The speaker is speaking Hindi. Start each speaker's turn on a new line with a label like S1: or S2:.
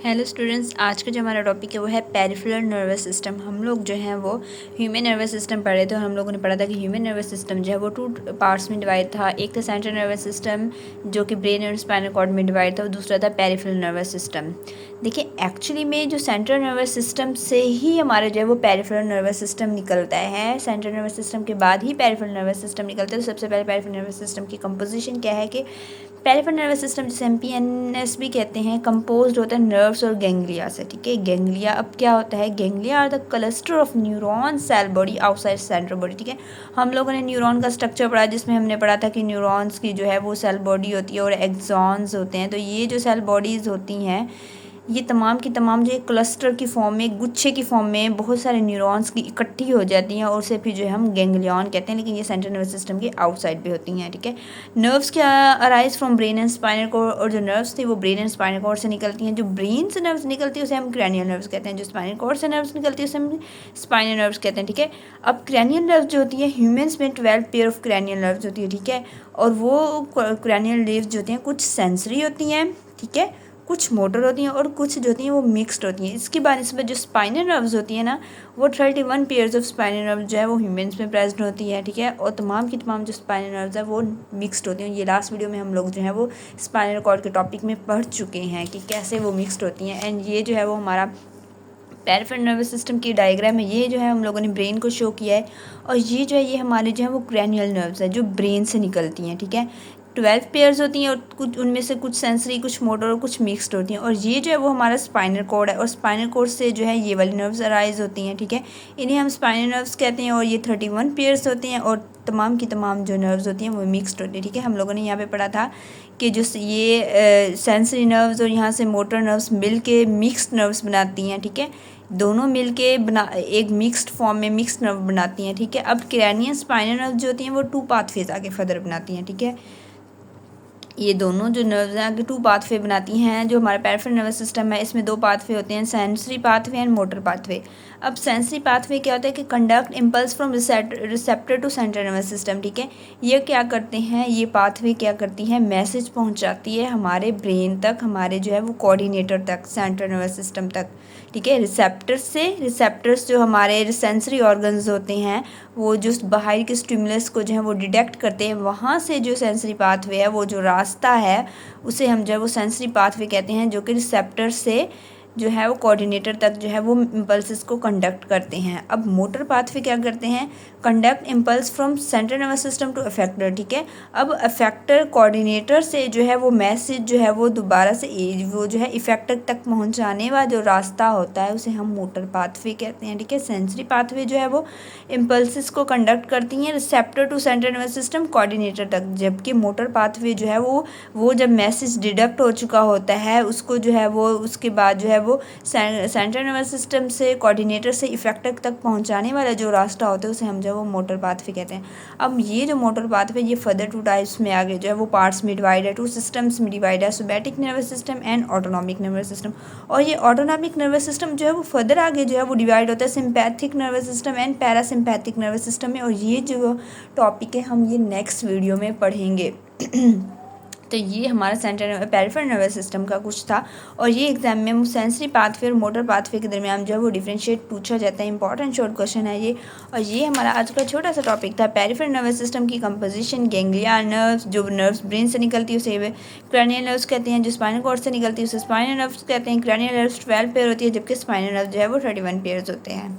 S1: हेलो स्टूडेंट्स, आज का जो हमारा टॉपिक है वो है पेरिफेरल नर्वस सिस्टम। हम लोग जो हैं वो ह्यूमन नर्वस सिस्टम पढ़ रहे थे और हम लोगों ने पढ़ा था कि ह्यूमन नर्वस सिस्टम जो है वो 2 पार्ट्स में डिवाइड था। एक था सेंट्रल नर्वस सिस्टम जो कि ब्रेन और स्पाइनल कॉर्ड में डिवाइड था, और दूसरा था पेरिफेरल नर्वस सिस्टम। देखिए, एक्चुअली में जो सेंट्रल नर्वस सिस्टम से ही हमारा जो है वो पेरिफेरल नर्वस सिस्टम निकलता है। सेंट्रल नर्वस सिस्टम के बाद ही पेरिफेरल नर्वस सिस्टम निकलता है। तो सबसे पहले पेरिफेरल नर्वस सिस्टम की कंपोजिशन क्या है कि पेरिफेरल नर्वस सिस्टम जिसे हम PNS भी कहते हैं, कंपोज्ड होता है नर्व्स और गैंग्लिया से। ठीक है, गैंग्लिया अब क्या होता है, ganglia are the cluster of neuron cell body outside central body. ठीक है, हम लोगों ने न्यूरॉन का स्ट्रक्चर पढ़ा जिसमें हमने पढ़ा था कि न्यूरॉन्स की जो है वो सेल बॉडी होती है और एक्सॉन्स होते हैं। तो ये जो सेल बॉडीज़ होती हैं ये तमाम की तमाम जो एक क्लस्टर की फॉर्म में, गुच्छे की फॉर्म में बहुत सारे न्यूरॉन्स की इकट्ठी हो जाती हैं और उसे फिर जो है हम गैंग्लियन कहते हैं, लेकिन ये सेंट्रल नर्वस सिस्टम के आउटसाइड भी होती हैं। ठीक है, नर्व्स क्या arise from brain and spinal cord, और जो नर्व्स थी वो ब्रेन एंड स्पाइनल कॉर्ड से निकलती हैं। जो ब्रेन से नर्व्स निकलती है उसे हम क्रैनियल नर्व्स कहते हैं, जो स्पाइनल कॉर्ड से नर्व्स निकलती है उसे हम स्पाइनल नर्व्स कहते हैं। ठीक है, अब क्रैनियल नर्व्स जो होती है, ह्यूमन्स में 12 पेयर ऑफ क्रैनियल नर्व्स होती है। ठीक है, और वो क्रैनियल नर्व्स जो होती हैं कुछ सेंसरी होती हैं, ठीक है, कुछ मोटर होती हैं और कुछ जो होती हैं वो मिक्स्ड होती हैं। इसके बाद इसमें जो स्पाइनल नर्व्स होती है ना, वो 31 पेयर्स ऑफ स्पाइनल नर्व्स जो है वो ह्यूमन्स में प्रेजेंट होती है। ठीक है, और तमाम की तमाम जो स्पाइनल नर्व्स है वो मिक्स्ड होती हैं। ये लास्ट वीडियो में हम लोग जो है वो स्पाइनल कॉर्ड के टॉपिक में पढ़ चुके हैं कि कैसे वो मिक्स्ड होती हैं। एंड ये जो है वो हमारा पेरिफेरल नर्वस सिस्टम की डायग्राम है। ये जो है हम लोगों ने ब्रेन को शो किया है, और ये जो है ये हमारे जो है वो क्रैनियल नर्व्स है जो ब्रेन से निकलती हैं। ठीक है, 12 पेयर्स होती हैं और कुछ उनमें से कुछ सेंसरी, कुछ मोटर और कुछ मिक्स्ड होती हैं। और ये जो है वो हमारा स्पाइनल कॉर्ड है, और स्पाइनल कॉर्ड से जो है ये वाली नर्व्स अराइज होती हैं। ठीक है, इन्हें हम स्पाइनल नर्व्स कहते हैं, और ये 31 पेयर्स होती हैं, और तमाम की तमाम जो नर्व्स होती हैं वो मिक्स्ड होती हैं। ठीक है, हम लोगों ने यहाँ पे पढ़ा था कि जो ये सेंसरी नर्व्स और यहाँ से मोटर नर्व्स मिल के मिक्स्ड नर्व्स बनाती हैं। ठीक है, दोनों मिलके एक मिक्स्ड फॉर्म में मिक्स्ड नर्व बनाती हैं। ठीक है, अब क्रैनियल स्पाइनल नर्व जो होती हैं वो 2 पाथवेज आगे फर्दर बनाती हैं। ठीक है, ये दोनों जो नर्व्स हैं आगे 2 पाथवे बनाती हैं। जो हमारा पेरिफेरल नर्वस सिस्टम है इसमें 2 पाथवे होते हैं, sensory pathway and motor pathway. अब सेंसरी पाथवे क्या होता है कि conduct impulse from receptor to central nervous system. ठीक है, ये क्या करते हैं, ये पाथवे क्या करती हैं, मैसेज पहुंचाती है हमारे ब्रेन तक, हमारे जो है वो कोऑर्डिनेटर तक, सेंट्रल नर्वस सिस्टम तक। ठीक है, रिसेप्टर्स जो हमारे सेंसरी ऑर्गन्स होते हैं वो जो बाहर के स्टिमुलस को जो है वो डिटेक्ट करते हैं, वहाँ से जो सेंसरी पाथवे है, वो जो रास्ता है उसे हम जो है वो सेंसरी पाथवे कहते हैं, जो कि रिसेप्टर से जो है वो कोऑर्डिनेटर तक जो है वो इम्पल्सेस को कंडक्ट करते हैं। अब मोटर पाथवे क्या करते हैं, conduct impulse from central nervous system to effector. ठीक है, अब अफेक्टर कोऑर्डिनेटर से जो है वो मैसेज जो है वो दोबारा से वो जो है इफेक्टर तक पहुंचाने वाला जो रास्ता होता है उसे हम मोटर पाथवे कहते हैं। ठीक है, सेंसरी पाथवे जो है वो इम्पल्सेस को कंडक्ट करती हैं receptor to central nervous system coordinator तक, जबकि मोटर पाथवे जो है वो जब मैसेज डिडक्ट हो चुका होता है उसको जो है वो उसके बाद जो है वो सेंट्रल नर्वस सिस्टम से कोऑर्डिनेटर से इफेक्टर तक पहुंचाने वाला जो रास्ता होता है उसे हम जो है वो मोटर पाथवे कहते हैं। अब ये जो मोटर पाथवे ये फर्दर 2 टाइप्स में आगे जो है वो पार्ट्स में डिवाइड है, 2 सिस्टम्स में डिवाइड है, sympathetic nervous system and autonomic nervous system. और ये ऑटोनॉमिक नर्वस सिस्टम जो है वो फर्दर आगे जो है वो डिवाइड होता है sympathetic nervous system and parasympathetic nervous system में, और ये जो टॉपिक है हम ये नेक्स्ट वीडियो में पढ़ेंगे। तो ये हमारा सेंट्रल पेरिफेरल नर्वस सिस्टम का कुछ था, और ये एग्जाम में सेंसरी पाथवे और मोटर पाथवे के दरमियान जो है वो डिफरेंशिएट पूछा जाता है। इंपॉर्टेंट शॉर्ट क्वेश्चन है ये, और ये हमारा आज का छोटा सा टॉपिक था पेरिफेरल नर्वस सिस्टम की कंपोजिशन। गैंग्लिया नर्व्स, जो नर्व्स ब्रेन से निकलती है उसे क्रैनियल नर्व्स कहते हैं, जो स्पाइनल कॉर्ड से निकलती है उसे स्पाइनल नर्व्स कहते हैं। क्रैनियल नर्व्स 12 पेयर होती है, जबकि स्पाइनल नर्व जो है वो 31 पेयर्स होते हैं।